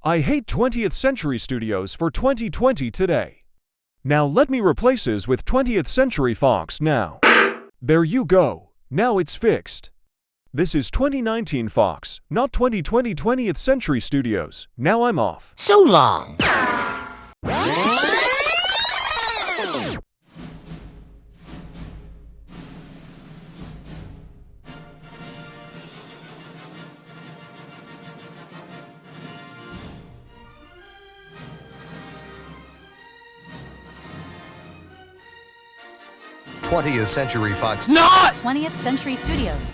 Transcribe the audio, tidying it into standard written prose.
I hate 20th Century Studios for 2020 today. Now let me replace this with 20th Century Fox now. There you go. Now it's fixed. This is 2019 Fox, not 2020 20th Century Studios. Now I'm off. So long. 20th Century Fox. Not! 20th Century Studios.